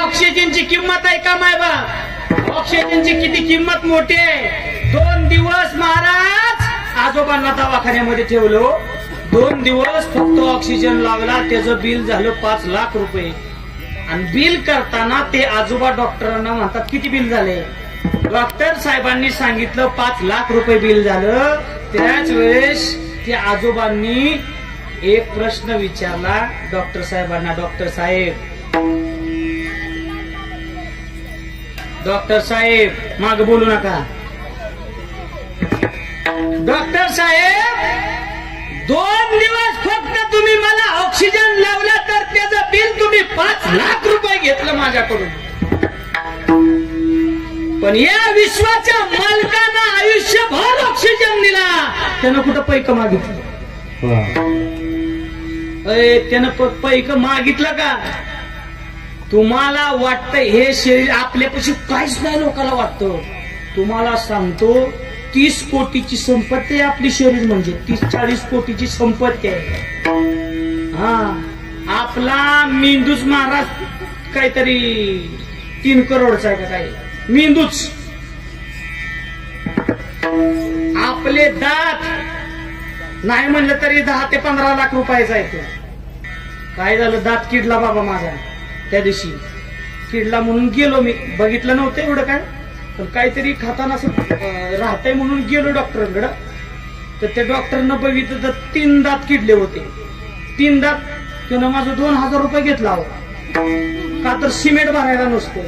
ऑक्सिजनची किंमत आहे का माय बा? ऑक्सिजनची किती किंमत मोठी आहे. 2 दिवस महाराज आजोबांना दवाखान्यामध्ये ठेवलो. 2 दिवस फक्त ऑक्सिजन लावला. त्याचं बिल झालं 5 लाख रुपये. आणि बिल करताना ते आजोबा डॉक्टरांना म्हणतात किती बिल झाले. डॉक्टर साहेबांनी सांगितलं 5 लाख रुपये बिल झालं. त्याच वेळेस त्या आजोबांनी एक प्रश्न विचारला डॉक्टर साहेबांना. डॉक्टर साहेब माग बोलू नका. डॉक्टर साहेब 2 दिवस फक्त तुम्ही मला ऑक्सिजन लावला तर त्याचं बिल तुम्ही 5 लाख रुपये घेतलं माझ्याकडून. पण या विश्वाच्या मालकानं आयुष्यभर ऑक्सिजन दिला. त्यानं कुठं पैक मागितलं? त्यानं पैक मागितलं का? तुम्हाला वाटतं हे शरीर आपल्यापाशी काहीच नाही. लोकांना वाटतं. तुम्हाला सांगतो 30 कोटीची संपत्ती आहे आपली शरीर. म्हणजे 30-40 कोटीची संपत्ती आहे. हा आपला मेंदूच महाराज काहीतरी 3 करोडचा आहे का काय मेंदूच. आपले दात नाही म्हणलं तरी 10 ते 15 लाख रुपयाचा आहे. काय झालं दात किडला बाबा माझा. त्या दिवशी किडला म्हणून गेलो मी. बघितलं नव्हतं एवढं काय पण काहीतरी खाताना असं राहतंय म्हणून गेलो डॉक्टरांकडे. तर त्या डॉक्टरनं बघितलं तर 3 दात किडले होते. 3 दात त्यानं माझं 2000 रुपये घेतला का तर सिमेंट भरायला नसतं.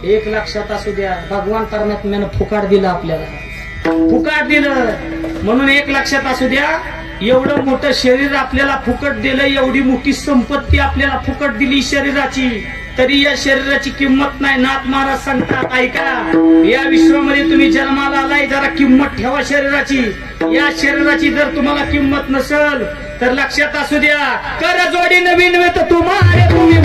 एक लक्षात असू द्या भगवान परमात्म्यानं फुकाट दिलं आपल्याला. फुकाट दिलं म्हणून एक लक्षात असू द्या एवढं मोठं शरीर आपल्याला फुकट दिलं. एवढी मोठी संपत्ती आपल्याला फुकट दिली शरीराची. तरी या शरीराची किंमत नाही. नाथ महाराज सांगतात ऐका या विश्वामध्ये तुम्ही जन्माला आलाय जरा किंमत ठेवा शरीराची. या शरीराची जर तुम्हाला किंमत नसेल तर लक्षात असू द्या कर जोडी नवीन तर तुम्हाला तुम्ही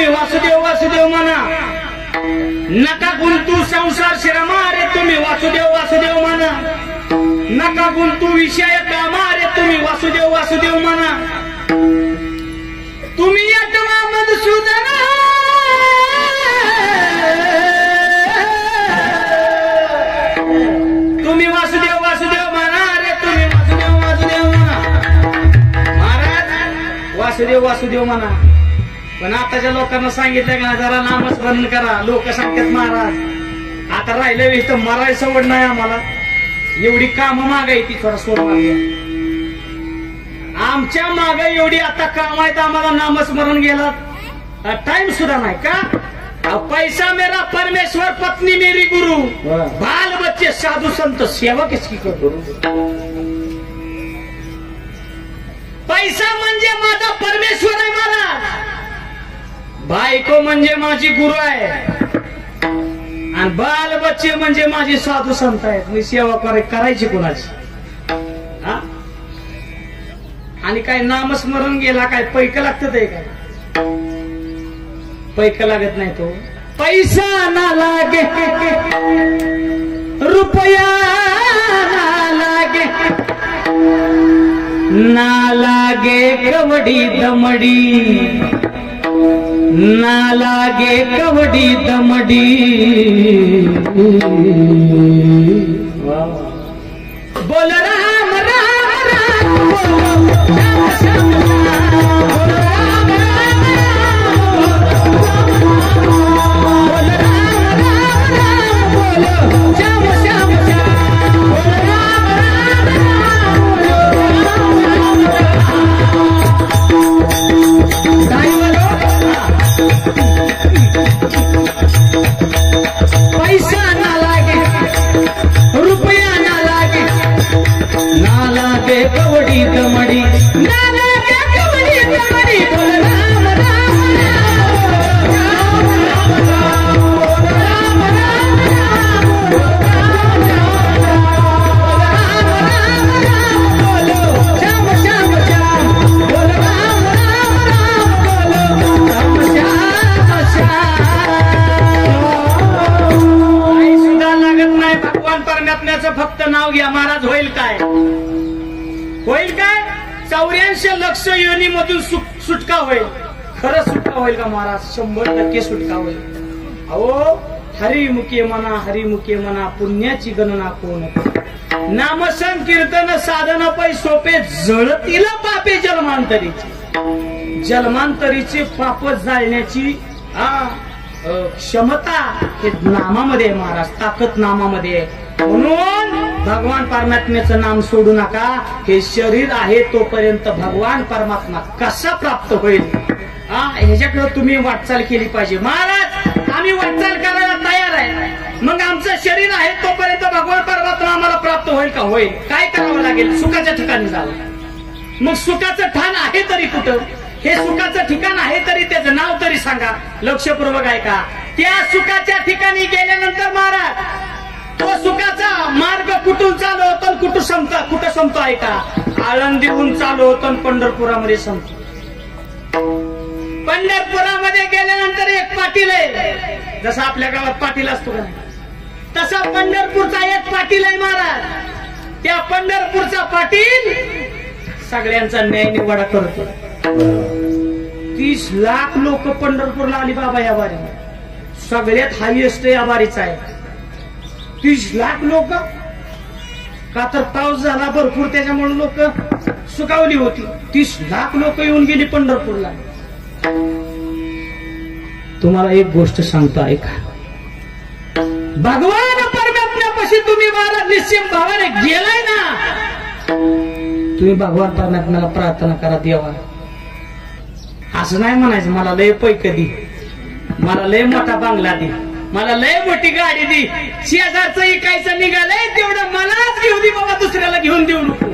वासुदेव वासुदेव म्हणा. नका गुंतू संसार श्रमा रे तुम्ही वासुदेव वासुदेव म्हणा. नका गुंतू विषय कामा रे तुम्ही वासुदेव वासुदेव म्हणा. तुम्ही आत्मा मधुसूदन तुम्ही वासुदेव वासुदेव म्हणा रे तुम्ही वासुदेव वासुदेव म्हणा. महाराज वासुदेव वासुदेव म्हणा. पण आताच्या लोकांना सांगितलं का जरा नामस्मरण करा. लोक सांगतात महाराज आता राहिलं इथं मरायची सवड नाही आम्हाला. एवढी कामं मागायची थोडा सोड मागे. आमच्या माग एवढी आता काम आहेत आम्हाला नामस्मरण गेला टाइम सुद्धा नाही का. पैसा मेरा परमेश्वर पत्नी मेरी गुरु बाल बच्चे साधू संत सेवा किसकी करू. पैसा म्हणजे माझा परमेश्वर आहे महाराज. बायको म्हणजे माझी गुरु आहे आणि बाल बच्चे म्हणजे माझे साधू संत आहेत. मी सेवा करायची कोणाची. आणि काय नामस्मरण गेला काय पैक लागत ते काय पैक लागत नाही. तो पैसा ना लागे ना लागे कवडी दमडी, ना लागे कवडी दमडी, बोल राम राम राम बोलो श्याम श्याम बोल राम राम बोल राम राम बोलो श्याम श्याम बोल राम पैसा ना लागे रुपया ना लागे, ना लागे कवडी दमडी, ना लागे कवडी दमडी, बोल राम राम राम बोल राम राम बोलो श्याम श्याम श्याम बोल राम राम बोलो श्याम श्याम। काही सुद्धा लागत नाही भगवान परमात्म्याचं फक्त नाव घ्या, महाराज होईल काय, होईल काय? 84 लक्ष योनीमधून सुटका होईल. खरं सुटका होईल का महाराज? 100% सुटका होईल. अहो हरिमुखे म्हणा, हरिमुखे म्हणा, पुण्याची गणना कोण? नामसंकीर्तन साधन पै सोपे, जळतील पापे जन्मांतरीची, जन्मांतरीचे पाप जाळण्याची क्षमता हे नामामध्ये आहे महाराज, ताकद नामामध्ये आहे. म्हणून भगवान परमात्म्याचं नाम सोडू नका. हे शरीर आहे तोपर्यंत भगवान परमात्मा कसा प्राप्त होईल ह्याच्याकडे तुम्ही वाटचाल केली पाहिजे. महाराज आम्ही वाटचाल करायला तयार आहे, मग आमचं शरीर आहे तोपर्यंत भगवान परमात्मा आम्हाला प्राप्त होईल का? होईल. काय करावं लागेल? सुखाच्या ठिकाणी जावं. मग सुखाचं ठाण आहे तरी कुठं? हे सुखाचं ठिकाण आहे तरी त्याचं नाव तरी सांगा. लक्षपूर्वक आहे का? त्या सुखाच्या ठिकाणी गेल्यानंतर महाराज तो सुखाचा मार्ग कुठून चालू होतो, कुठं संपतो आहे का? आळंदीहून चालू होतो पंढरपुरामध्ये संपतो. पंढरपुरामध्ये गेल्यानंतर एक पाटील आहे, जसं आपल्या गावात पाटील असतो का तसा पंढरपूरचा एक पाटील आहे महाराज. त्या पंढरपूरचा पाटील सगळ्यांचा न्याय निवाडा करतो. 30 लाख लोक पंढरपूरला आली बाबा या वारी, सगळ्यात हायएस्ट या वारीचा आहे. 30 लाख लोक का तर पाऊस झाला भरपूर त्याच्यामुळे लोक सुकावली होती. 30 लाख लोक येऊन गेली पंढरपूरला. तुम्हाला एक गोष्ट सांगतो ऐका, भगवान परमात्म्यापाशी तुम्ही महाराज निश्चित भावाने गेलाय ना, तुम्ही भगवान परमात्म्याला प्रार्थना करा, देवा असं नाही म्हणायचं मला लय पैक दे, मला लय मोठा बांगला दे, मला लय मोठी गाडी दे, शेजारचं इकायचं निघालंय तेवढं मलाच घेऊ दे बाबा, दुसऱ्याला घेऊन देऊ नको.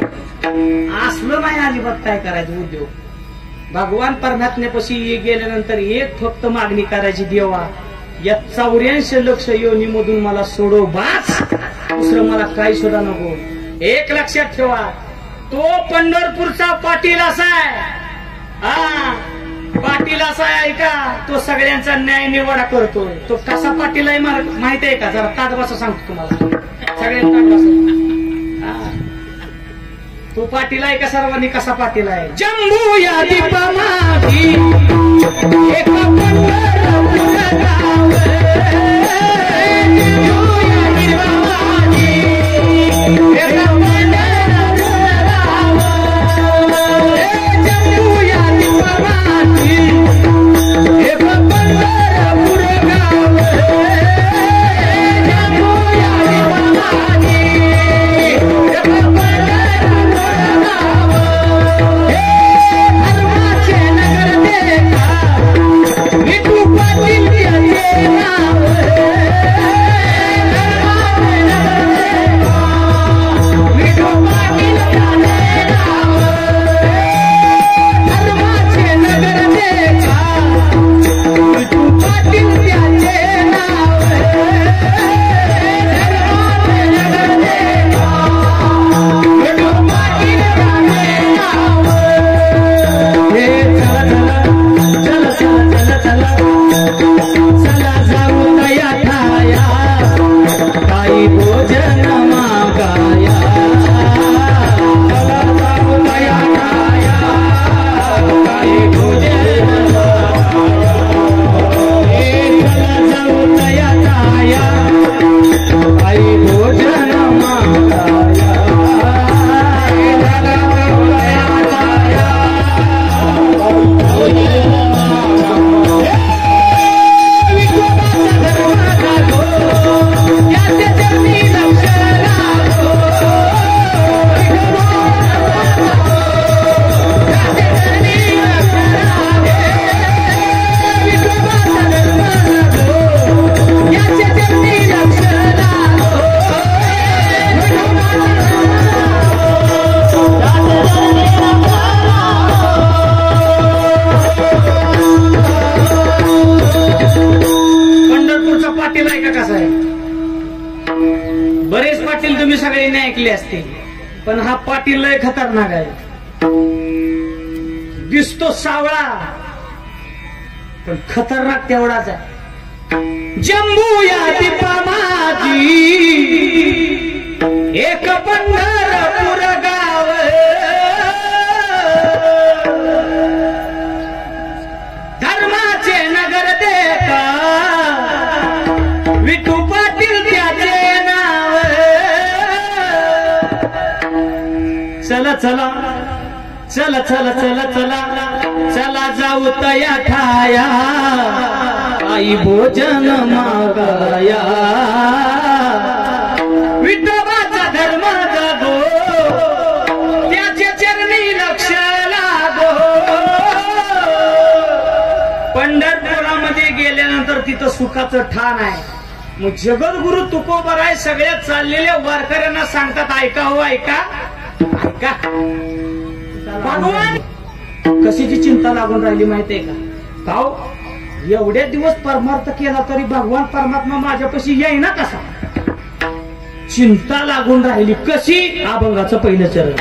असलं नाही अजिबात काय करायचं उद्योग. भगवान परमात्म्यापाशी गेल्यानंतर एक फक्त मागणी करायची, देवा या 84 लक्ष योनीमधून मला सोडव बास, दुसरं मला काही सुद्धा नको. एक लक्षात ठेवा, तो पंढरपूरचा पाटील असा आहे, पाटील असा आहे का, तो सगळ्यांचा न्याय निवाडा करतोय. तो कसा पाटील आहे माहिती आहे का? जरा ताट बसा सांगतो तुम्हाला, सगळ्यांना ताट बसा. तो पाटील आहे का? सर्वांनी कसा पाटील आहे? जम्बू या दीपा माझी एक मी बरेच पाटील तुम्ही सगळ्यांनी ऐकले असतील, पण हा पाटील लय खतरनाक आहे. दिसतो सावळा पण खतरनाक तेवढाच आहे. जम्बू या दीपा माझी एक पंढरपूर गाव, धर्माचे नगर देता विठू पाटील त्याचे नाव. चला चला चला चला चला चला चला जाऊ तया ठाया, आई भोजन मागाया. विठोबाचा धर्म जगो, त्याचे चरणी लक्ष लागो. पंढरपुरामध्ये गेल्यानंतर तिथं सुखाचं ठाण आहे. मग जगद्गुरु तुकोबराय सगळ्या चाललेल्या वारकऱ्यांना सांगतात, ऐका हो ऐका ऐका. भगवान कशाची चिंता लागून राहिली माहितीये का? काव एवढ्या दिवस परमार्थ केला तरी भगवान परमात्मा माझ्यापाशी येईना कसा? चिंता लागून राहिली कशी? अभंगाचं पहिलं चरण.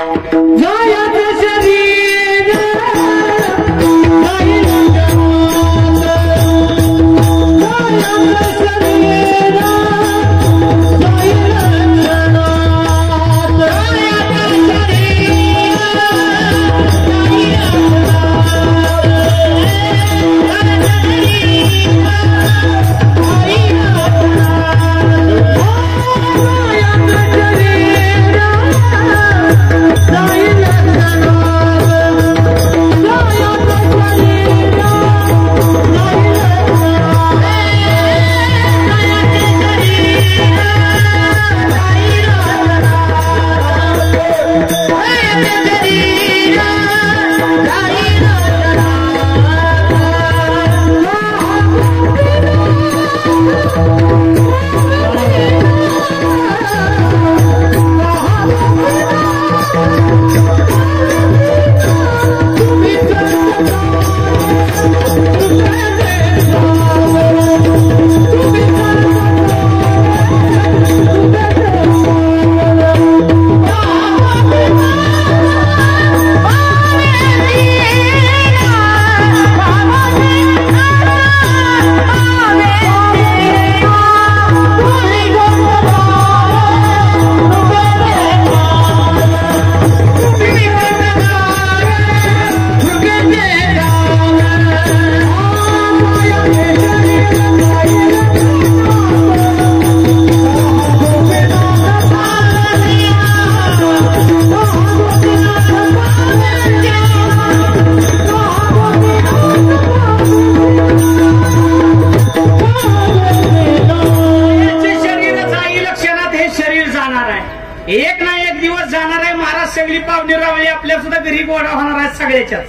एक ना एक दिवस जाणार आहे. महाराज सगळी पावणे रावळी आपल्या सुद्धा घरी गोडा होणार आहेत सगळ्याच्याच.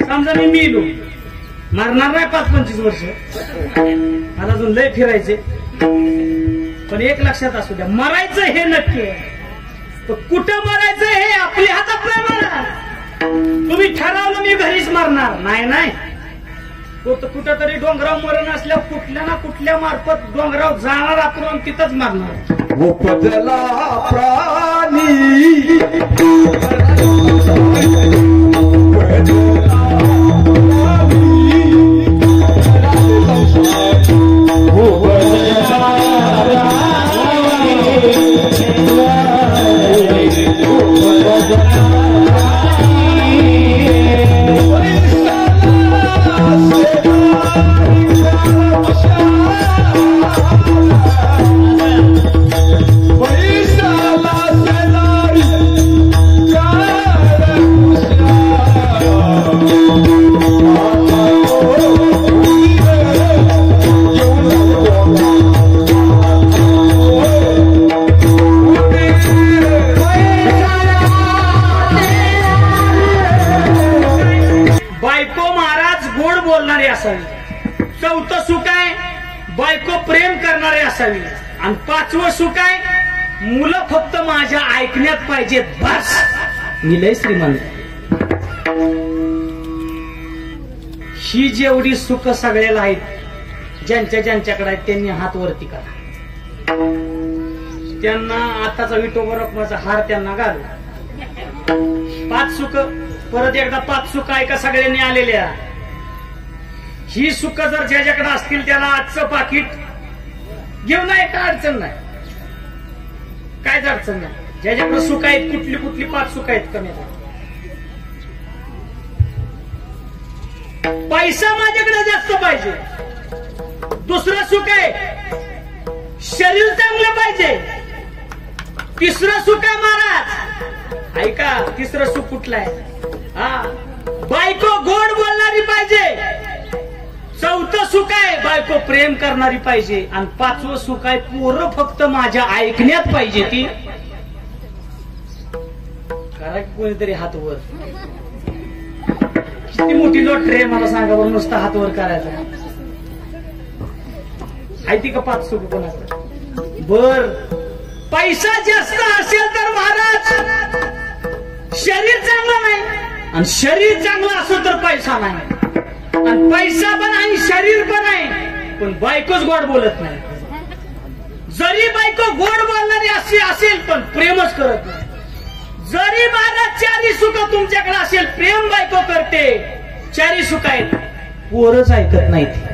समजा मी मेलो, मरणार नाही 5-25 वर्ष, मला अजून लय फिरायचे. पण एक लक्षात असू द्या, मरायचं हे नक्की आहे. कुठं मरायचं हे आपल्या हातात नाही. मला तुम्ही ठरवलं मी घरीच मरणार नाही, नाही कुठं तरी डोंगराव मरण असल्या कुठल्या ना कुठल्या मार्फत डोंगराव जाणार आपण, तिथंच मरणार. उपजला प्राणी चौथं सुख आहे बायको प्रेम करणारे असावी. आणि 5वं सुख आहे मुलं फक्त माझ्या ऐकण्यात पाहिजेत, बस मी लय श्रीमंत. ही जेवढी सुख सगळ्याला आहेत, ज्यांच्याकडे आहेत त्यांनी हात वरती करा. त्यांना आताचा विठोबा रखमाचा हार त्यांना घाल. 5 सुख परत एकदा 5 सुख ऐका सगळ्यांनी आलेल्या. ही सुख जर ज्याच्याकडे असतील त्याला आजचं पाकिट घेऊन नाही का अडचण नाही, कायच अडचण नाही. ज्याच्याकडे सुख आहेत कुठली कुठली 5 सुख आहेत कमी. पैसा माझ्याकडे जास्त पाहिजे. दुसरं सुख आहे शरीर चांगलं पाहिजे. तिसरं सुख आहे महाराज ऐका, तिसरं सुख कुठलं आहे? हा, बायको गोड बोलणारी पाहिजे. चौथं सुख आहे बायको प्रेम करणारी पाहिजे. आणि 5वं सुख आहे पोरं फक्त माझ्या ऐकण्यात पाहिजे. ती करा की कोणीतरी हात वर. किती मोठी लोट रे मला सांगा बरं, नुसतं हात वर करायचा. आहे ती का 5 सुख कोणाचं? बर, पैसा जास्त असेल तर महाराज शरीर चांगलं नाही, आणि शरीर चांगलं असेल तर पैसा नाही. आणि पैसा पण आहे शरीर पण आहे, पण बायकोच गोड बोलत नाही. जरी बायको गोड बोलणारी असेल पण प्रेमच करत नाही. जरी महाराज 4 सुख तुमच्याकडे असेल, प्रेम बायको करते, 4 सुख आहेत, पोरच ऐकत नाहीत.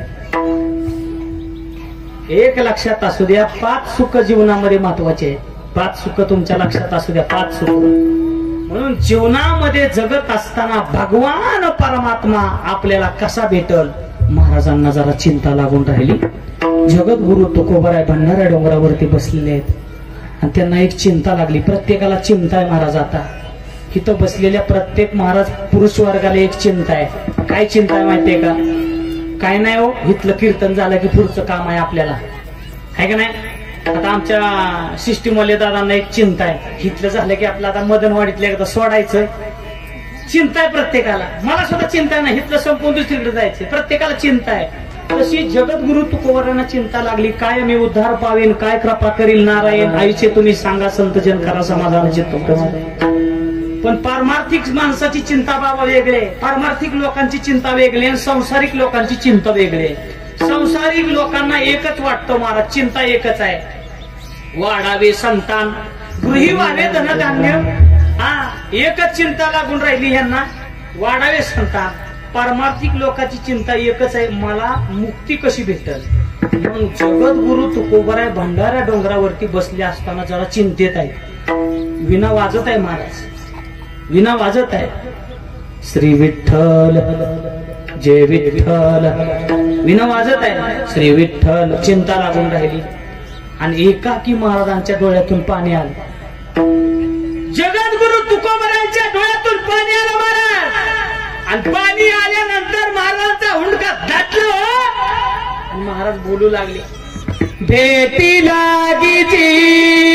एक लक्षात असू द्या, 5 सुख जीवनामध्ये महत्वाचे आहे. 5 सुख तुमच्या लक्षात असू द्या, 5 सुख. म्हणून जीवनामध्ये जगत असताना भगवान परमात्मा आपल्याला कसा भेटल, महाराजांना जरा चिंता लागून राहिली. जगद्गुरु तुकोबाराय भंडारा डोंगरावरती बसलेले आहेत आणि त्यांना एक चिंता लागली. प्रत्येकाला चिंता आहे महाराज. आता इथं बसलेल्या प्रत्येक महाराज पुरुष वर्गाला एक चिंता आहे. काय चिंता आहे माहितीये का? काय नाही हो, इथलं कीर्तन झालं की पुढचं काम आहे आपल्याला, आहे का नाही? आता आमच्या सिस्टीमवाले दादांना एक चिंता आहे, इथलं झालं की आपलं आता मदनवाडीतलं एकदा सोडायचं. चिंता आहे प्रत्येकाला. मला सुद्धा चिंता नाही, इथलं संपून दुसरीकडे जायचं. प्रत्येकाला चिंता आहे. तशी जगद्गुरु तुकोबारांना चिंता लागली. काय मी उद्धार पावेन, काय कृपा करील नारायण, आईचे तुम्ही सांगा संतजन करा समाधानाचे तुमचं. पण पारमार्थिक माणसाची चिंता बाबा वेगळे, पारमार्थिक लोकांची चिंता वेगळी आणि संसारिक लोकांची चिंता वेगळी. संसारिक लोकांना एकच वाटतं महाराज, चिंता एकच आहे, वाढावे संतान, गृही व्हावे धनधान्य. हा, एकच चिंता लागून राहिली यांना, वाढावे संतान. पारमार्थिक लोकांची चिंता एकच आहे, मला मुक्ती कशी भेटल. म्हणून जगद्गुरु तुकोबाराय भंडारा डोंगरावरती बसले असताना जरा चिंतेत आहे. विना वाजत आहे महाराज, विना वाजत आहे. श्री विठ्ठल जय विठ्ठल, विना वाजत आहे. श्री विठ्ठल. चिंता लागून राहिली आणि एकाकी महाराजांच्या डोळ्यातून पाणी आलं. जगद्गुरु तुकोबारायांच्या डोळ्यातून पाणी आलं महाराज. आणि पाणी आल्यानंतर महाराजांचा हुंडका दाटला आणि महाराज बोलू लागले, भेटी लागी जीवा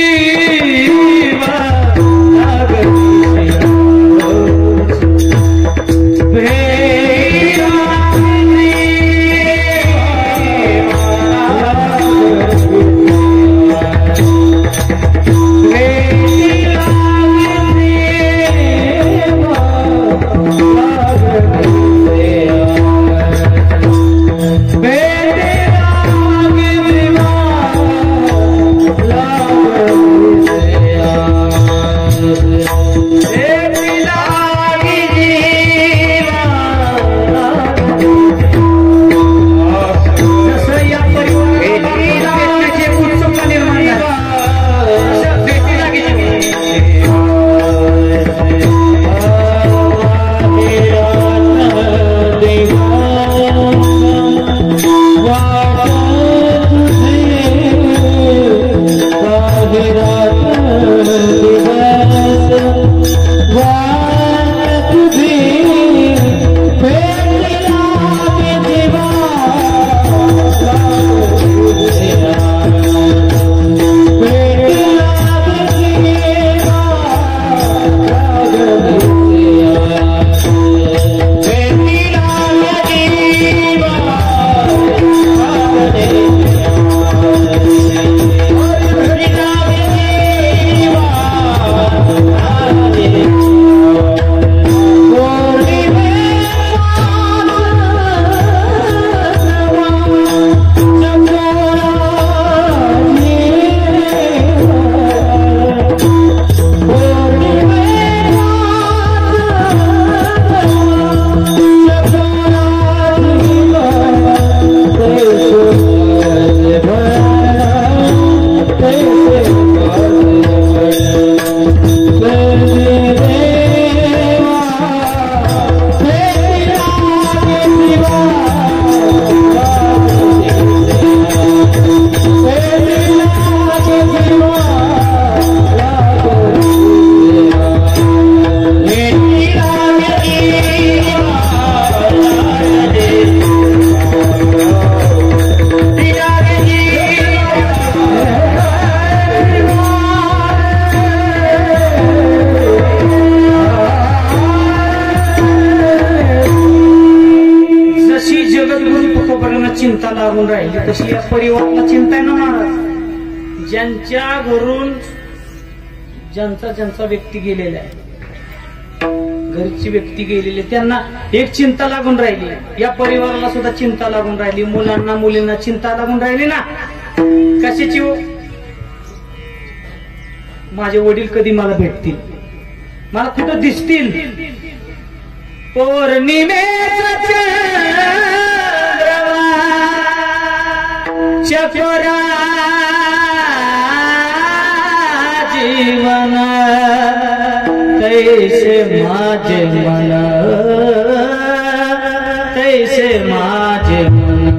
परिवाराला चिंता आहे ना महाराज, ज्यांच्या घरून ज्यांचा व्यक्ती गेलेला आहे, घरची व्यक्ती गेलेली, त्यांना एक चिंता लागून राहिली, या परिवाराला सुद्धा चिंता लागून राहिली, मुलांना मुलींना चिंता लागून राहिली ना. कशाची हो? माझे वडील कधी मला भेटतील, मला कुठं दिसतील. पौर्णिमेचा चकोरा जीवन तैसे माझे मन, तैसे माझे मन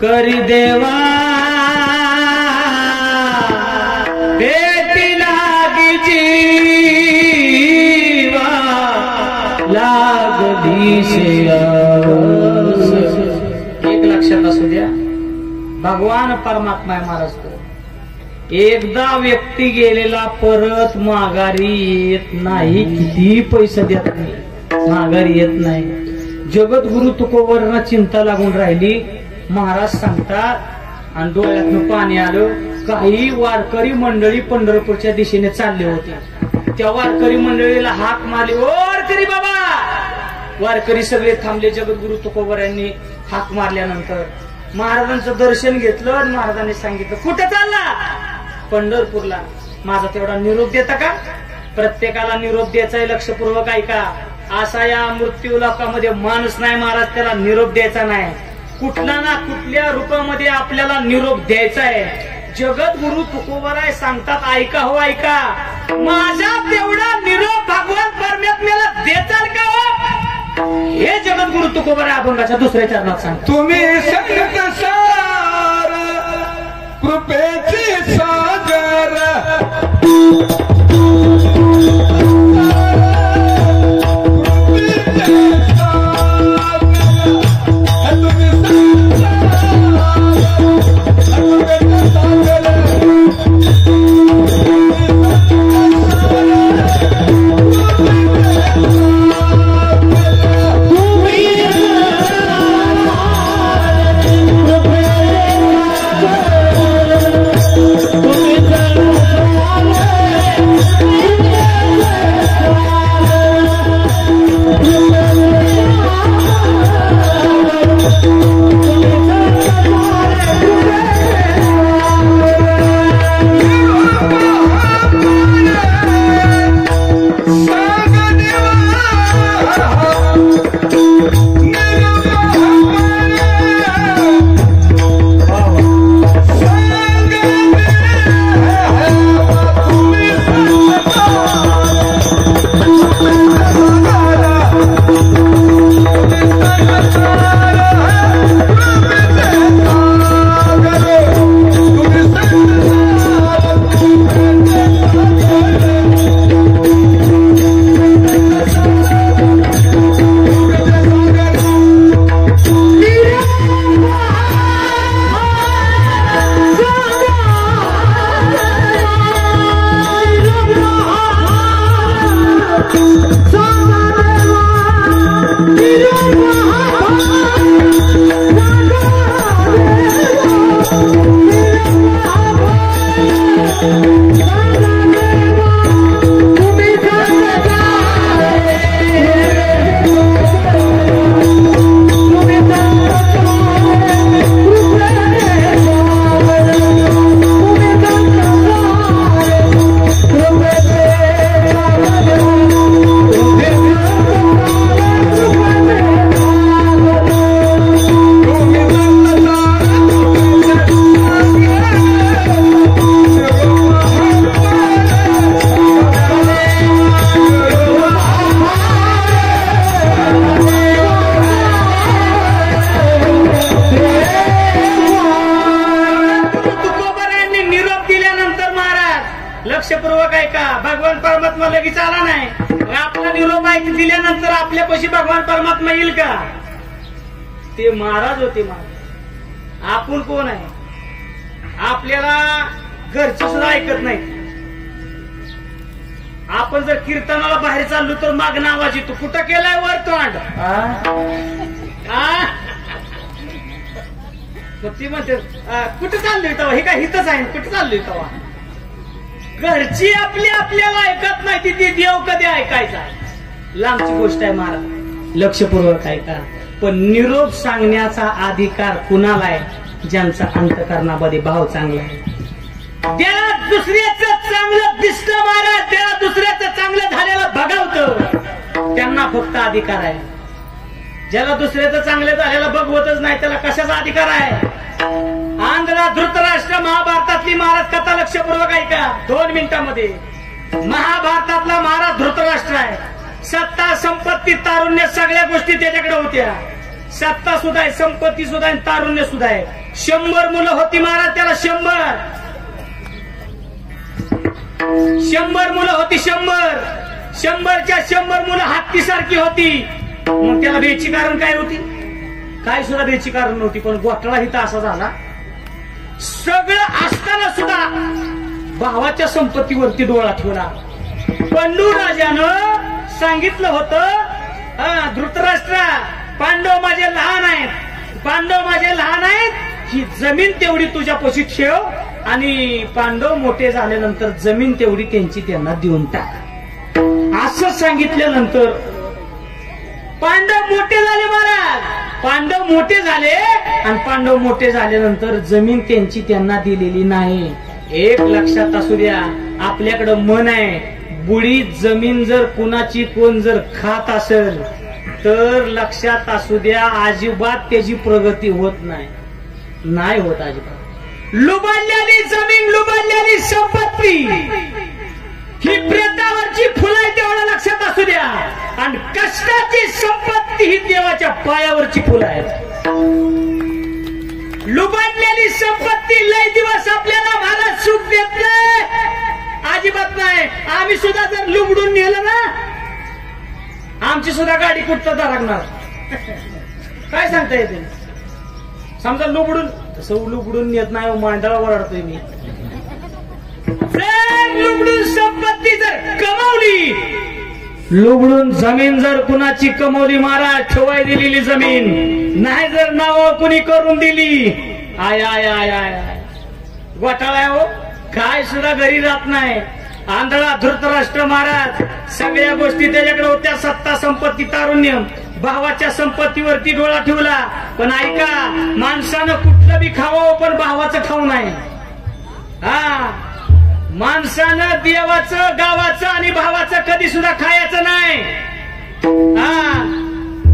करी देवा भेटी लागी जीवा लागली श्रेयस. एक लक्षात असू द्या, भगवान परमात्मा आहे महाराज तो. एकदा व्यक्ती गेलेला परत माघारी येत नाही, किती पैसे देत नाही माघारी येत नाही. जगद्गुरु तुकोबरांना चिंता लागून राहिली. महाराज सांगतात आणि डोळ्यातनं पाणी आलं. काही वारकरी मंडळी पंढरपूरच्या दिशेने चालले होते. त्या वारकरी मंडळीला हाक मारली, ओ वारकरी बाबा. वारकरी सगळे थांबले. जगद्गुरु तुकोबरांनी हाक मारल्यानंतर महाराजांचं दर्शन घेतलं आणि महाराजांनी सांगितलं, कुठं चालला? पंढरपूरला. माझा तेवढा निरोप देता का? प्रत्येकाला निरोप द्यायचा आहे, लक्षपूर्वक ऐका. असा या मृत्यू लोकामध्ये माणूस नाही महाराज, त्याला निरोप द्यायचा नाही. कुठला ना कुठल्या रूपामध्ये आपल्याला निरोप द्यायचा आहे. जगद्गुरु तुकोबराय सांगतात, ऐका हो ऐका, माझा तेवढा निरोप भगवान परमात्म्याला देताल का हो? हे जगद्गुरु तुकोबराय अभंगाच्या दुसऱ्या चरणात सांगतात. तुम्ही संतसार कृपेचे सागर, लक्षपूर्वक ऐका, भगवान परमात्मा लगेच आला नाही. आपला निरोप ऐक दिल्यानंतर आपल्यापाशी भगवान परमात्मा येईल का? ते महाराज होते. महाराज आपण कोण आहे? आपल्याला घरचं सुद्धा ऐकत नाही. आपण जर कीर्तनाला बाहेर चाललो तर मागणं आवाज येतो, कुठं केलाय वर तोंड? ती म्हणते कुठे चाललोय तेव्हा, हे काय हितच आहे, कुठे चाललोय तेव्हा. घरची आपली आपल्याला ऐकत नाही ती देव कधी ऐकायचा. लांबची गोष्ट आहे महाराज, लक्षपूर्वक ऐका. पण निरोप सांगण्याचा अधिकार कुणाला आहे? ज्यांचा अंतःकरणामध्ये भाव चांगला आहे. त्याला दुसऱ्याचं चांगलं दिसतं महाराज, त्याला दुसऱ्याचं चांगलं झालेलं बघावतं, त्यांना फक्त अधिकार आहे. ज्याला दुसऱ्याचं चांगलं झालेलं बघवतच नाही त्याला कशाचा अधिकार आहे? आंध्रा धृतराष्ट्र महाभारतातली महाराज कथा लक्षपूर्वक ऐका 2 मिनिटांमध्ये. महाभारतातला महाराज धृतराष्ट्र आहे. सत्ता संपत्ती तारुण्य सगळ्या गोष्टी त्याच्याकडे होत्या. सत्ता सुद्धा आहे, संपत्ती सुद्धा आहे, तारुण्य सुद्धा आहे. 100 मुलं होती महाराज त्याला, 100 मुलं होती. 100च्या 100 मुलं हत्तीसारखी होती. मग त्याला बेची कारण काय होती? काय सुद्धा बेची कारण नव्हती. पण घोटाळा हिता असा झाला, सगळं असताना सुद्धा भावाच्या संपत्तीवरती डोळा ठेवला. पंडू राजानं सांगितलं होतं, धृतराष्ट्र पांडव माझे लहान आहेत, ही जमीन तेवढी तुझ्यापाशी ठेव आणि पांडव मोठे झाल्यानंतर जमीन तेवढी त्यांची त्यांना देऊन टाक. असं सांगितल्यानंतर पांडव मोठे झाले महाराज. पांडव मोठे झाले आणि पांडव मोठे झाल्यानंतर जमीन त्यांची त्यांना दिलेली नाही. एक लक्षात असू द्या, आपल्याकडं मन आहे, बुडी जमीन जर कुणाची कोण जर खात असेल तर लक्षात असू द्या, अजिबात त्याची प्रगती होत नाही होत अजिबात. लुबाडलेली जमीन, लुबाडलेली संपत्ती ही प्रेतावरची फुलं आहे तेवढं लक्षात असू द्या. आणि कष्टाची संपत्ती ही देवाच्या पायावरची फुलं आहेत. लुबाडलेली संपत्ती लय दिवस आपल्याला महाराज सुख देत नाही, अजिबात नाही. आम्ही सुद्धा जर लुबडून नेलं ना, आमची सुद्धा गाडी कुठं धडकणार काय सांगता येते. समजा लुबडून, तसं लुबडून नेत नाही, मांडळा ओरडतोय मी. लुबडून संपत्ती जर कमावली, लुबडून जमीन जर कुणाची कमवली महाराज, ठेवाय दिलेली जमीन नाही जर नाव कुणी करून दिली, आय आय आय आय घोटाळा हो. काय सुद्धा घरी राहत नाही. आंधळा धृतराष्ट्र महाराज सगळ्या गोष्टी त्याच्याकडे होत्या, सत्ता संपत्ती तारुण्य. भावाच्या संपत्तीवरती डोळा ठेवला. पण ऐका, माणसानं कुठलं बी खावं पण भावाचं खाऊ नाही. माणसानं देवाचं, गावाचं आणि भावाचं कधी सुद्धा खायचं नाही.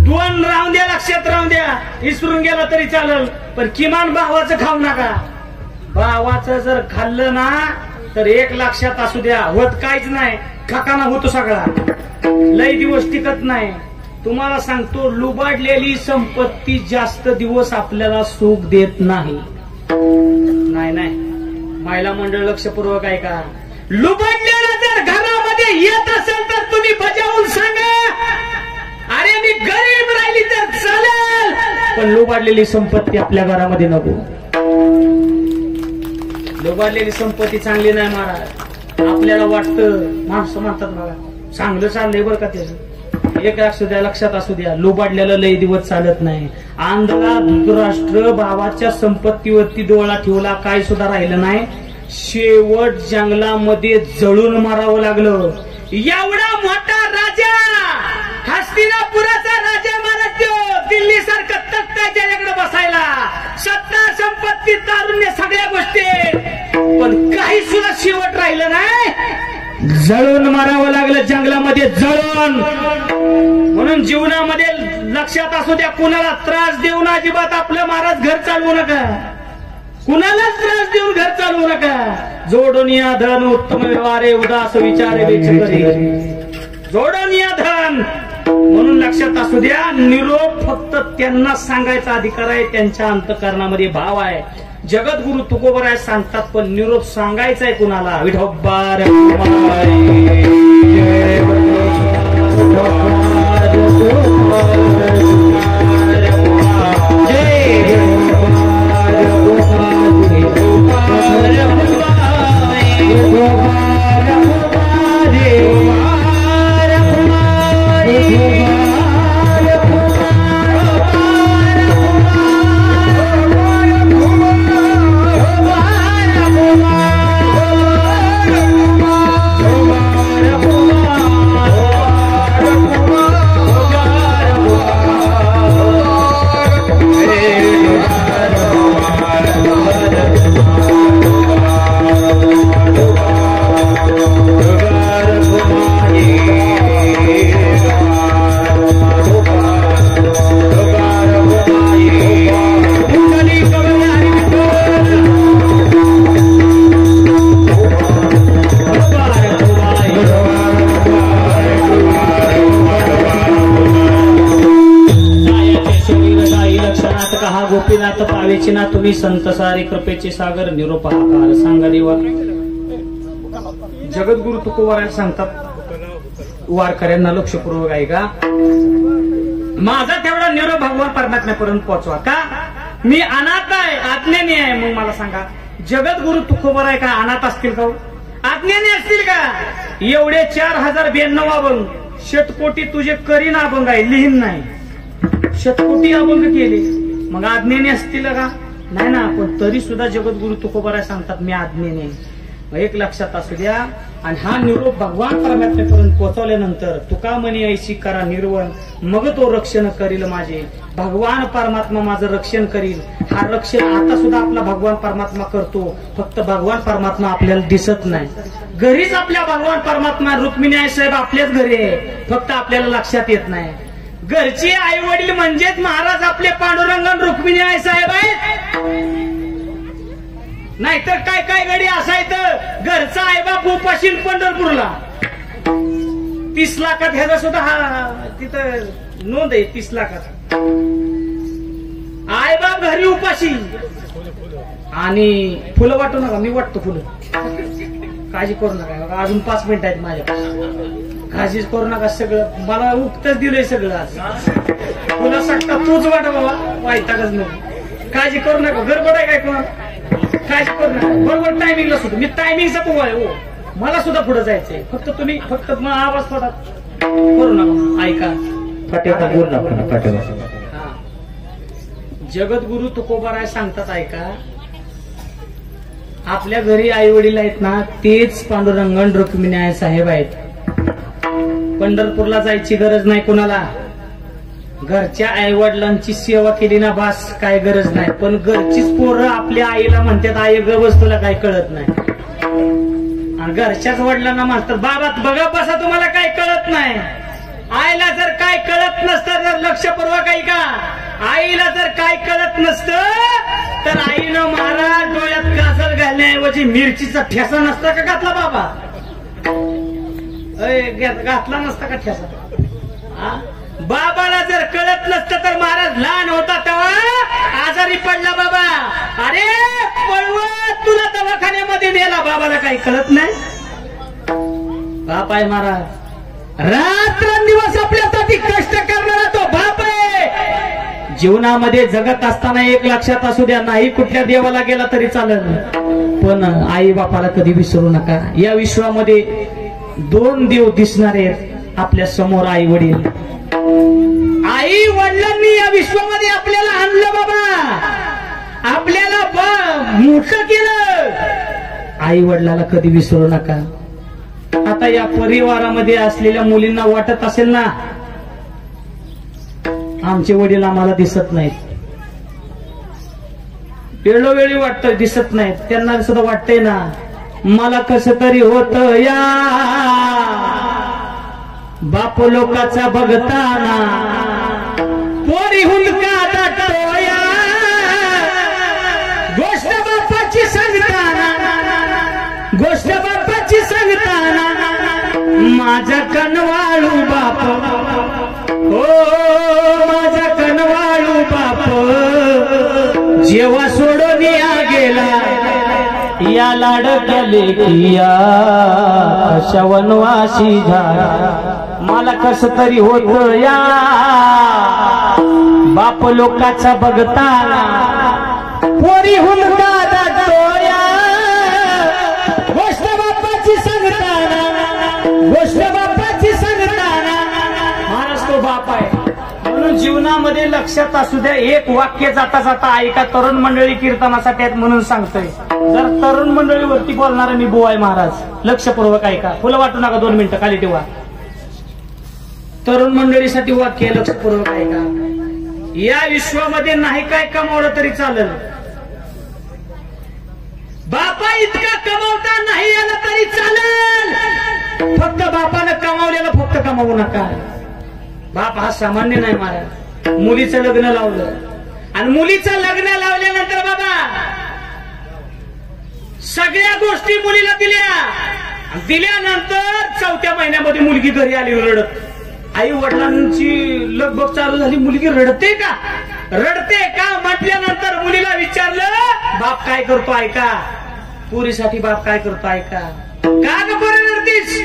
2 राहून द्या, लक्षात राहून द्या, विसरून गेला तरी चालेल, पण किमान भावाचं खाऊ नका. भावाचं जर खाल्लं ना तर एक लक्षात असू द्या, होत काहीच नाही, खकाना होतो सगळा, लय दिवस टिकत नाही. तुम्हाला सांगतो, लुबाडलेली संपत्ती जास्त दिवस आपल्याला सुख देत नाही. महिला मंडळ लक्षपूर्वक ऐका. लुबाडलेला जर घरामध्ये येत असेल तर तुम्ही बजावून सांगा, अरे मी गरीब राहिली तर चालेल, पण लुबाडलेली संपत्ती आपल्या घरामध्ये नको. लुबाडलेली संपत्ती चांगली नाही महाराज. आपल्याला वाटतं, माणसं म्हणतात मला चांगलं चाललंय बरं का, त्याचं एक असू द्या, लक्षात असू द्या, लुबाडलेलं लय दिवस चालत नाही. आंधळा धृतराष्ट्र भावाच्या संपत्तीवरती डोळा ठेवला, काय सुद्धा राहिलं नाही. शेवट जंगलामध्ये जळून मारावं लागलं. एवढा मोठा राजा, हस्तिनापुराचा राजा महाराज, दिल्ली सारखं तख्त त्याच्याकडे बसायला, सत्ता संपत्ती तारुण्य सगळ्या गोष्टी, पण काही सुद्धा शेवट राहिलं नाही. जळून मारावं लागलं जंगलामध्ये, जळून. म्हणून जीवनामध्ये लक्षात असू द्या, कुणाला त्रास देऊन अजिबात आपलं महाराज घर चालवू नका. कुणालाच त्रास देऊन घर चालवू नका. जोडून या धन उत्तम व्यवहारे, उदास विचारे बेचकरी, जोडून या धन. म्हणून लक्षात असू द्या, निरोप फक्त त्यांना सांगायचा अधिकार आहे, त्यांच्या अंतःकरणामध्ये भाव आहे. जगद्गुरु तुकोबराय सांगतात, पण निरोप सांगायचा आहे कुणाला? विठोबार गोपीनाथ पावेची ना तुम्ही संत सारे कृपेचे सागर निरोप आकार सांगा देवा. जगद्गुरु तुकोबाराय सांगतात वारकऱ्यांना लक्षपूर्वक आहे का, माझा तेवढा निरोप भगवान परमात्म्यापर्यंत पोहोचवा. का मी अनाथ आहे, आज्ञानी आहे. मग मला सांगा जगद्गुरु तुकोबाराय का अनाथ असतील का, आज्ञानी असतील का? एवढे 4092 अभंग, शतकोटी तुझे करीन अभंग आहे, लिहीन नाही, शतकोटी अभंग केले, मग आज्ञानी असतील का? नाही ना. पण तरी सुद्धा जगद्गुरु तुकोबाराय सांगतात मी आज्ञानी आहे. एक लक्षात असू द्या. आणि हा निरोप भगवान परमात्म्यापर्यंत पोहोचवल्यानंतर तुका म्हणे ऐशी करा निर्वण, मग तो रक्षण करील माझे. भगवान परमात्मा माझं रक्षण करील. हा रक्षण आता सुद्धा आपला भगवान परमात्मा करतो, फक्त भगवान परमात्मा आपल्याला दिसत नाही. घरीच आपल्या भगवान परमात्मा रुक्मिणी आई साहेब आपल्याच घरी आहे, फक्त आपल्याला लक्षात येत नाही. घरचे आई वडील म्हणजेच महाराज आपले पांडुरंगन रुक्मिणी आई साहेब आहेत. नाहीतर काय काय गडी असायचं घरचा आईबाप उपाशी पंढरपूरला 30 लाखात, ह्याचा सुद्धा हा तिथं नोंद आहे 30 लाखात. आईबाप घरी उपाशी. आणि फुलं वाटू नका, मी वाटतो फुलं, काळजी करू नका. अजून 5 मिनिटं आहेत माझ्या, काळजीच करू नका. सगळं मला उक्तच दिलंय सगळं. आज फुलं सगळं तूच वाट बाबा, वाईटाकच नाही. काळजी करू नका. गडबड आहे काय कोणा, काळजी करू नका. बरोबर टायमिंगला सुद्धा मी टायमिंगचा पोवा आहे. हो मला सुद्धा पुढे जायचंय. फक्त तुम्ही फक्त आवाज थोडा करू नका, ऐका. जगद्गुरु तुकोबाराय सांगतात ऐका, आपल्या घरी आई वडील आहेत ना, तेच पांडुरंगन रुक्मिणी आई साहेब आहेत. पंढरपूरला जायची गरज नाही कोणाला. घरच्या आई वडिलांची सेवा केली ना बास, काय गरज नाही. पण घरचीच पोरं आपल्या आईला म्हणतात आई ग बस, तुला काय कळत नाही. आणि घरच्याच वडिलांना म्हणतात बाबा बघा बसा, तुम्हाला काय कळत नाही. आईला जर काय कळत नसतं तर लक्षपूर्वक आहे का, आईला जर काय कळत नसतं तर आईनं महाराज डोळ्यात काजल घालण्याऐवजी मिरचीचा ठेसा नसता का घातला बाबा, घातला नसता का ठेसा. बाबाला जर कळत नसतं तर महाराज लहान होता तेव्हा आजारी पडला बाबा, अरे पळवत तुला दवाखान्यामध्ये नेला, बाबाला काही कळत नाही. बाप आहे महाराज, रात्रंदिवस आपल्यासाठी कष्ट करणारा तो बाप आहे. जीवनामध्ये जगत असताना एक लक्षात असू द्या, नाही कुठल्या देवाला गेला तरी चालेल, पण आई बापाला कधी विसरू नका. या विश्वामध्ये 2 देव दिसणार आहेत आपल्या समोर, आई वडील. आई वडिलांनी या विश्वामध्ये आपल्याला आणलं बाबा, आपल्याला मोठं केलं. आई वडिलाला कधी विसरू नका. आता या परिवारामध्ये असलेल्या मुलींना वाटत असेल ना आमचे वडील आम्हाला दिसत नाहीत, वेळोवेळी वाटतं दिसत नाहीत. त्यांना सुद्धा वाटतंय ना मला कसं तरी होत या बाप लोकाचा बघताना, पोरी हुंदका दाटोया गोष्ट बापाची सांगताना, गोष्ट बापाची सांगताना माझा कनवाळू बाप, हो माझा कनवाळू बाप जेव्हा सोडून या गेला, या लाडक्या लेकिया कशा वनवासी झाला. मला कस तरी होत या बाप लोकाचा बघताना, पोरी हुंदका दाटोया गोष्ट बापाची सांगताना, गोष्ट बापाची सांगताना. महाराज तो बाप आहे. म्हणून जीवनामध्ये लक्षात असू द्या, एक वाक्य जाता जाता ऐका. तरुण मंडळी कीर्तनासाठी आहेत म्हणून सांगतोय. जर तरुण मंडळीवरती बोलणारा मी बुवा आहे महाराज, लक्षपूर्वक ऐका. फुलं वाटू नका, 2 मिनिटं खाली ठेवा. तरुण मंडळीसाठी वाक्य लक्षपूर्वक ऐका. या विश्वामध्ये नाही काय कमावलं तरी चालेल, बापा इतका कमावता नाही आला तरी चालेल, फक्त बापानं कमावलेलं फक्त कमावू नका. बाप हा सामान्य नाही महाराज. मुलीचं लग्न लावलं आणि मुलीचं लग्न लावल्यानंतर बाबा सगळ्या गोष्टी मुलीला दिल्यानंतर 4थ्या महिन्यामध्ये मुलगी घरी आली रडत. आई वडिलांची लगबग चालू झाली, मुलगी रडते का, रडते का म्हटल्यानंतर मुलीला विचारलं बाप काय करतो ऐका, पुरीसाठी बाप काय करतो ऐका. का ग पोरी रडतीस?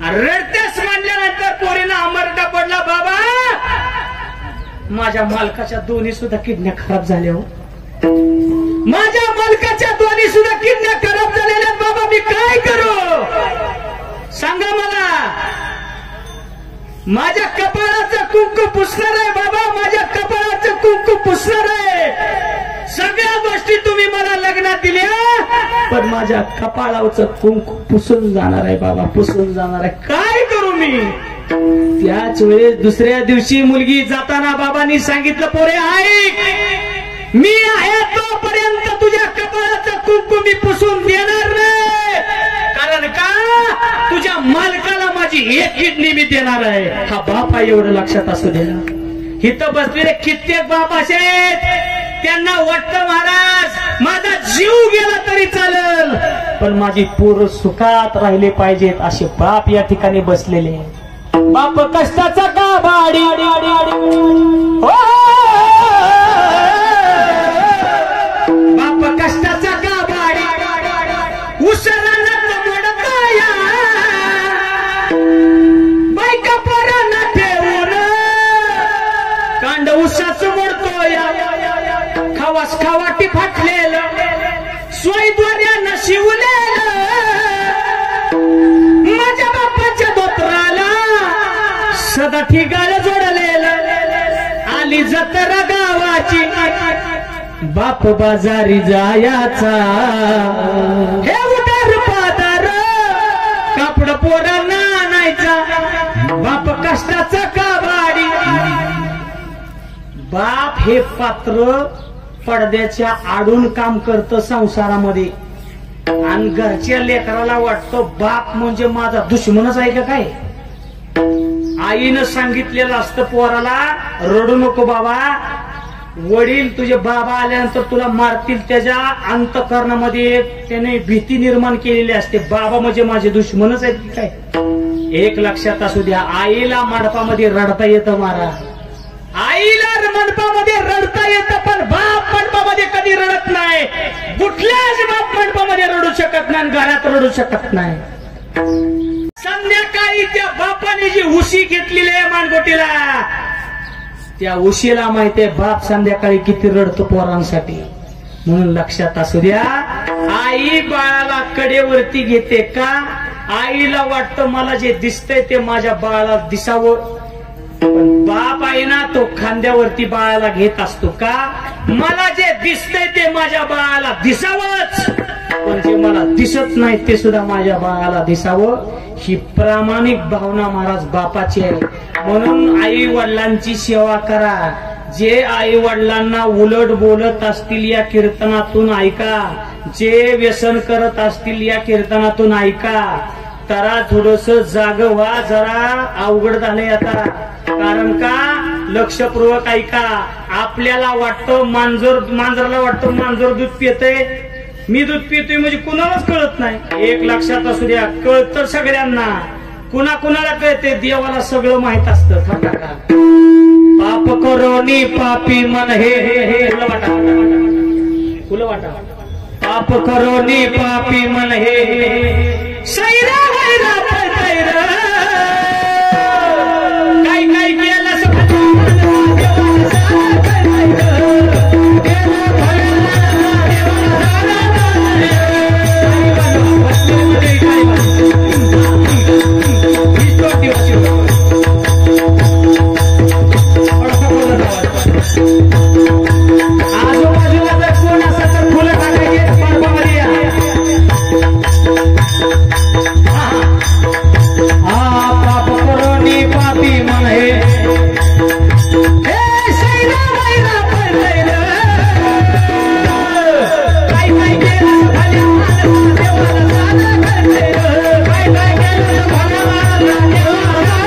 रडतेस म्हटल्यानंतर पोरीनं आमरडा पडला, बाबा माझ्या मालकाच्या दोन्ही सुद्धा किडन्या खराब झाल्या हो, माझ्या मालकाच्या दोन्ही सुद्धा किडन्या खराब झालेल्या, बाबा मी काय करू सांगा मला. माझ्या कपाळाचं कुंकू पुसणार आहे बाबा, माझ्या कपाळाचं कुंकू पुसणार आहे. सगळ्या गोष्टी तुम्ही मला लग्नात दिल्या, पण माझ्या कपाळाचं कुंकू पुसून जाणार आहे बाबा, पुसून जाणार आहे. काय करू मी. त्याच वेळेस दुसऱ्या दिवशी मुलगी जाताना बाबांनी सांगितलं, पोरे ऐक, मी आहे तोपर्यंत तुझ्या कपाळाचं कुंकू मी पुसून देणार नाही. कारण का तुझ्या मालकाला माझी एक किडनी मी देणार आहे. हा बाप आहे एवढं लक्षात असू दे. इथं बसलेले कित्येक बाप असे त्यांना वाटतं महाराज माझा जीव गेला तरी चालेल, पण माझी पोरं सुखात राहिले पाहिजेत, असे बाप या ठिकाणी बसलेले. बाप कष्टाचा का बाडी बाप कष्टाचा का बाडी उसरानात मोडकाया बायका पोरांना ठेवून कांड उसाचं मोडतोय. खावास खावाटी फाटलेलं सोयद्वाऱ्यानं शिवलेलं माझ्या बापाच्या धोत्राला सदा ठिकाण जोडलेलं. आली जत्रा गावाची बाप बाजारी जायाचा, हे उदार पादार कापड पोरांना आणायचा. बाप कष्टाचा काबाडी. बाप हे पात्र पडद्याच्या आडून काम करतं संसारामध्ये, आणि घरच्या लेकराला वाटतं बाप म्हणजे माझा दुश्मनच आहे का काय. आईनं सांगितलेलं असतं पोराला, रडू नको बाबा, वडील तुझे बाबा आल्यानंतर तुला मारतील. त्याच्या अंतःकरणामध्ये त्याने भीती निर्माण केलेली असते, बाबा म्हणजे माझे दुश्मनच आहेत की काय. एक लक्षात असू द्या, आईला मंडपामध्ये रडता येतं महाराज, आईला मंडपामध्ये रडता येतं, पण बाप मंडपामध्ये कधी रडत नाही. कुठल्याच बाप मंडपामध्ये रडू शकत नाही, घरात रडू शकत नाही. संध्याकाळी त्या बापाने जी उशी घेतलेली आहे मानगोटीला, त्या उशीला माहितीये बाप संध्याकाळी किती रडतो पोरांसाठी. म्हणून लक्षात असू द्या, आई बाळाला कडेवरती घेते का. आईला वाटतं मला जे दिसतंय ते माझ्या बाळाला दिसावं, पण बाप आहे ना तो खांद्यावरती बाळाला घेत असतो का. मला जे दिसतंय ते माझ्या बाळाला दिसावंच, पण जे मला दिसत नाही ते सुद्धा माझ्या बाळाला दिसावं. ही प्रामाणिक भावना महाराज बापाची आहे. म्हणून आई वडिलांची सेवा करा. जे आई वडिलांना उलट बोलत असतील या कीर्तनातून ऐका, जे व्यसन करत असतील या कीर्तनातून ऐका. जरा थोडस जाग व्हा, जरा अवघड झालंय आता. कारण का लक्षपूर्वक ऐका. आपल्याला वाटतं मांजराला वाटतं मांजर दूध पितंय, मी दूध पितोय म्हणजे कुणालाच कळत नाही. एक लक्षात असू द्या, कळतं सगळ्यांना, कुणाला कळते, देवाला सगळं माहित असतं. पाप करोनी पापी मन हे फुलं वाटा पाप करोनी पापी मन हे सैरा वैरा पैरा काय काय केलं आजूबाजूला जर कोण असं तर फुलं टाकायचे पाठपामध्ये. हा पाप करोनी पापी मन हे सैरा वैरा पैरा काय काय केलं देवाला साधं करते, काय काय केलं भगवानाला देवाला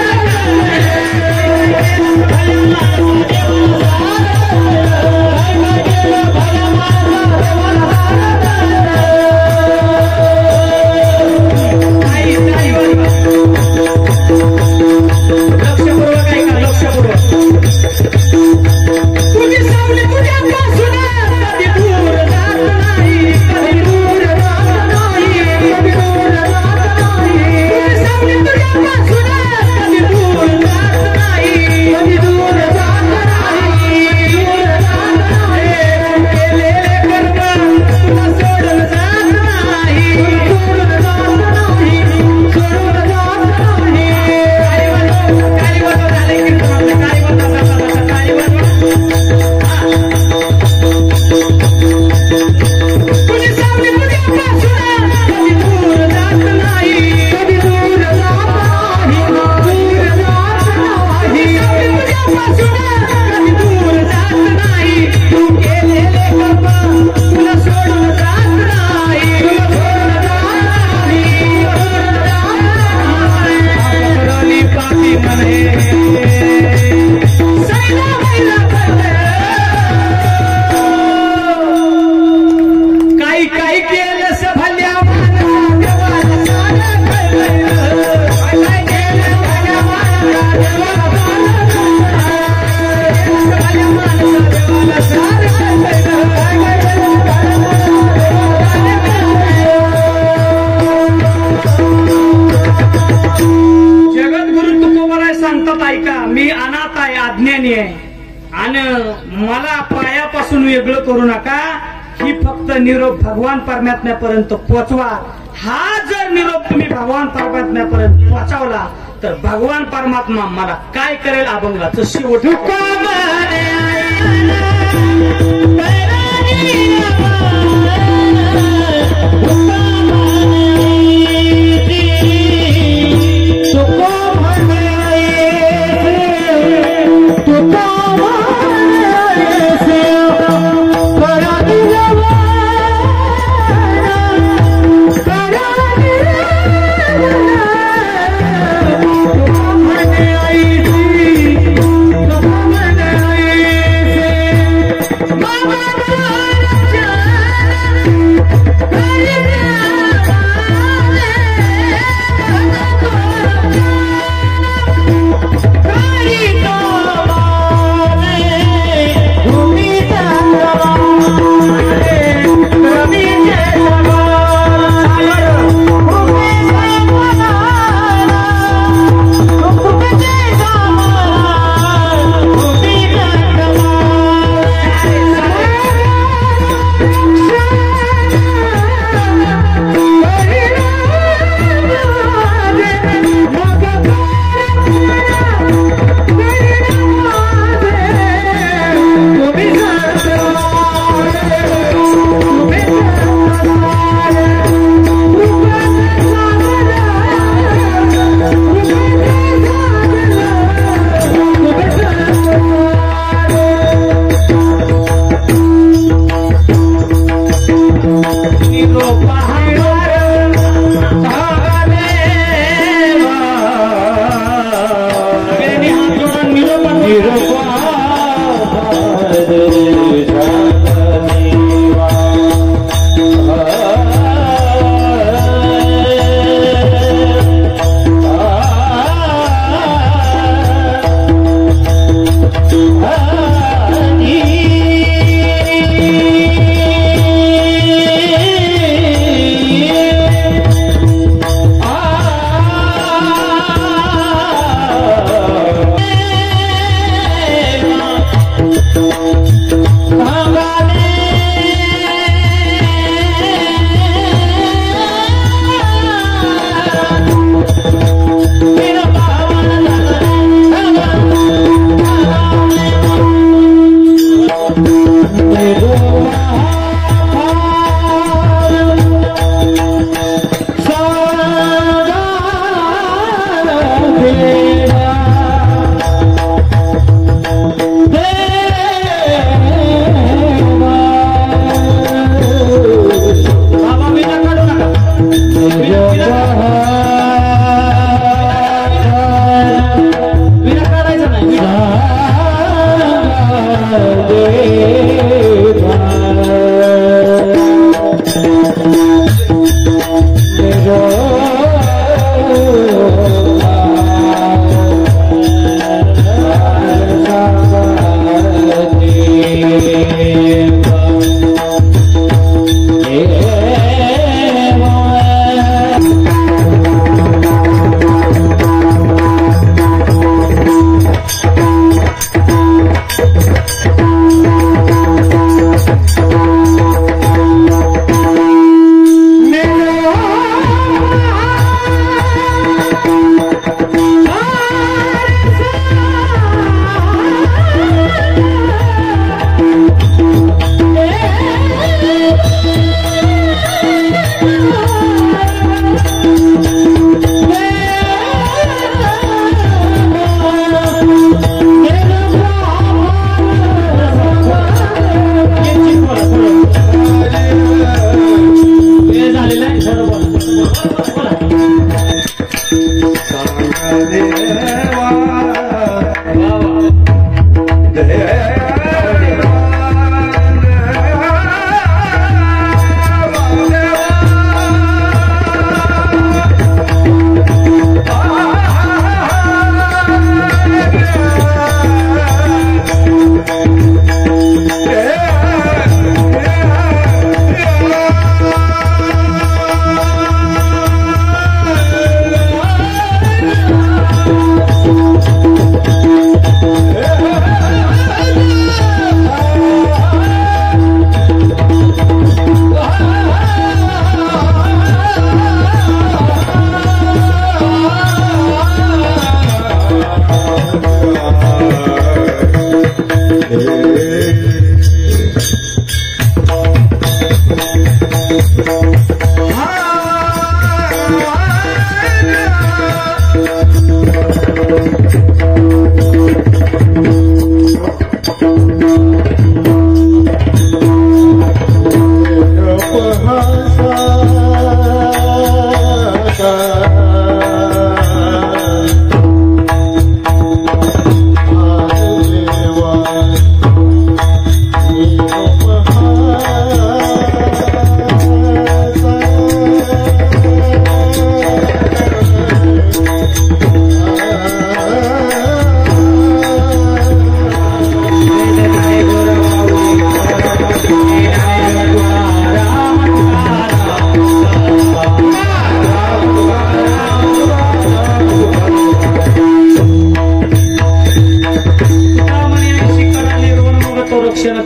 सांगतो ऐका, मी अनाथ आहे, अज्ञानी आहे आणि मला पायापासून वेगळं करू नका. ही फक्त निरोप भगवान परमात्म्यापर्यंत पोचवा. हा जर निरोप तुम्ही भगवान परमात्म्यापर्यंत पोचवला तर भगवान परमात्मा मला काय करेल अभंगाचं शेवट. Baba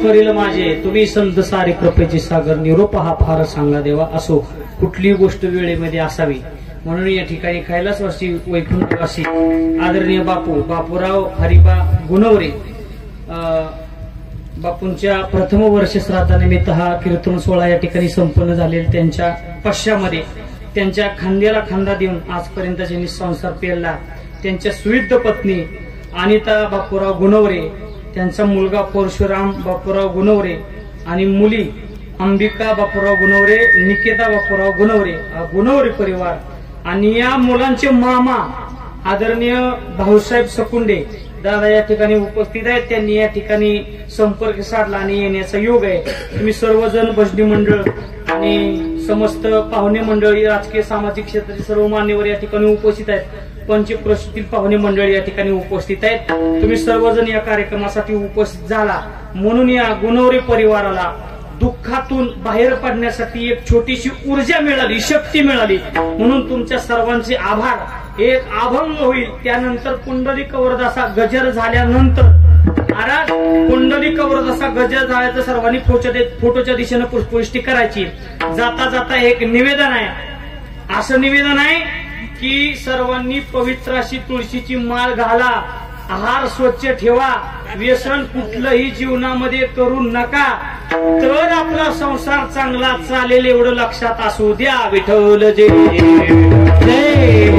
करील माझे तुम्ही संत सारे कृपेचे सागर निरोप हा फार सांगा देवा असो कुठलीही गोष्ट वेळेमध्ये असावी म्हणून या ठिकाणी कैलासवासी वैकुंठवासी आदरणीय बापूराव हरिबा गुणवरे बापूंच्या प्रथम वर्ष श्राद्धानिमित्त हा कीर्तन सोहळा या ठिकाणी संपन्न झालेला त्यांच्या पश्चामध्ये त्यांच्या खांद्याला खांदा देऊन आजपर्यंत ज्यांनी संसार पेलला त्यांच्या सुविध पत्नी अनिता बापूराव गुणवरे त्यांचा मुलगा परशुराम बापूराव गुणवरे आणि मुली अंबिका बापूराव गुणवरे निकेता बापूराव गुणवरे गुणवरे परिवार आणि या मुलांचे मामा आदरणीय भाऊसाहेब सकुंडे दादा या ठिकाणी उपस्थित आहेत त्यांनी या ठिकाणी संपर्क साधला आणि येण्याचा योग आहे तुम्ही सर्वजण भजनी मंडळ आणि समस्त पाहुणे मंडळी राजकीय सामाजिक क्षेत्रातील सर्व मान्यवर या ठिकाणी उपस्थित आहेत पंचक्रोशीतील पाहुणे मंडळी या ठिकाणी उपस्थित आहेत तुम्ही सर्वजण या कार्यक्रमासाठी उपस्थित झाला म्हणून या गुणवरे परिवाराला दुःखातून बाहेर पडण्यासाठी एक छोटीशी ऊर्जा मिळाली शक्ती मिळाली म्हणून तुमच्या सर्वांचे आभार एक अभंग होईल त्यानंतर पुंडलिक वरदासा गजर झाल्यानंतर महाराज पुंडलिक वरदासा गजर झाल्याचं सर्वांनी फोटोच्या दिशेने पुष्पवृष्टी करायची जाता जाता एक निवेदन आहे असं निवेदन आहे की सर्वांनी पवित्र अशी तुळशीची माळ घाला आहार स्वच्छ ठेवा व्यसन कुठलंही जीवनामध्ये करू नका तर आपला संसार चांगला चालेल एवढं लक्षात असू द्या विठ्ठल जय जय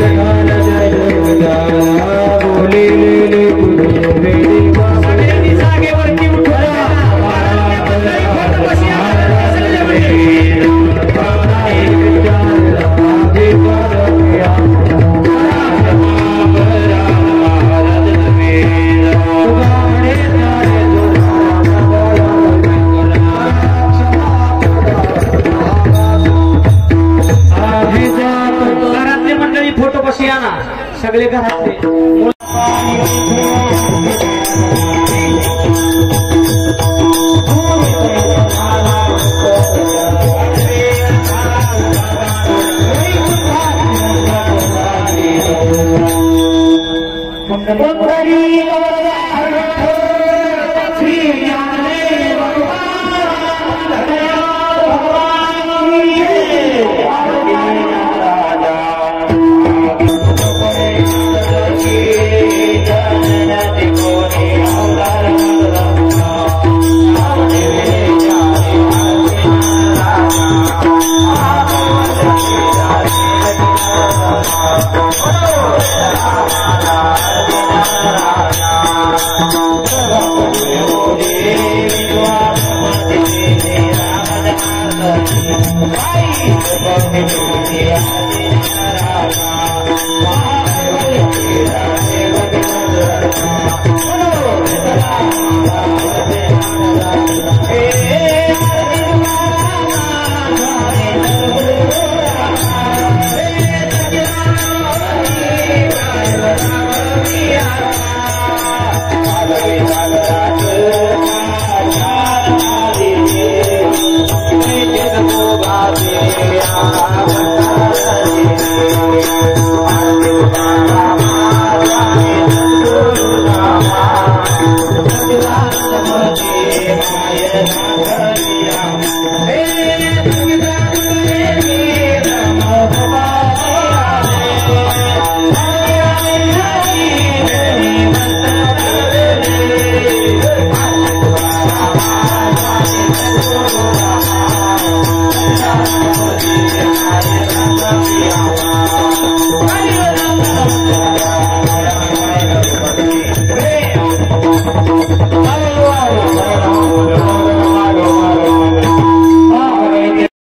जागेवरती फोटो कशी या ना सगळे घरातले Bye.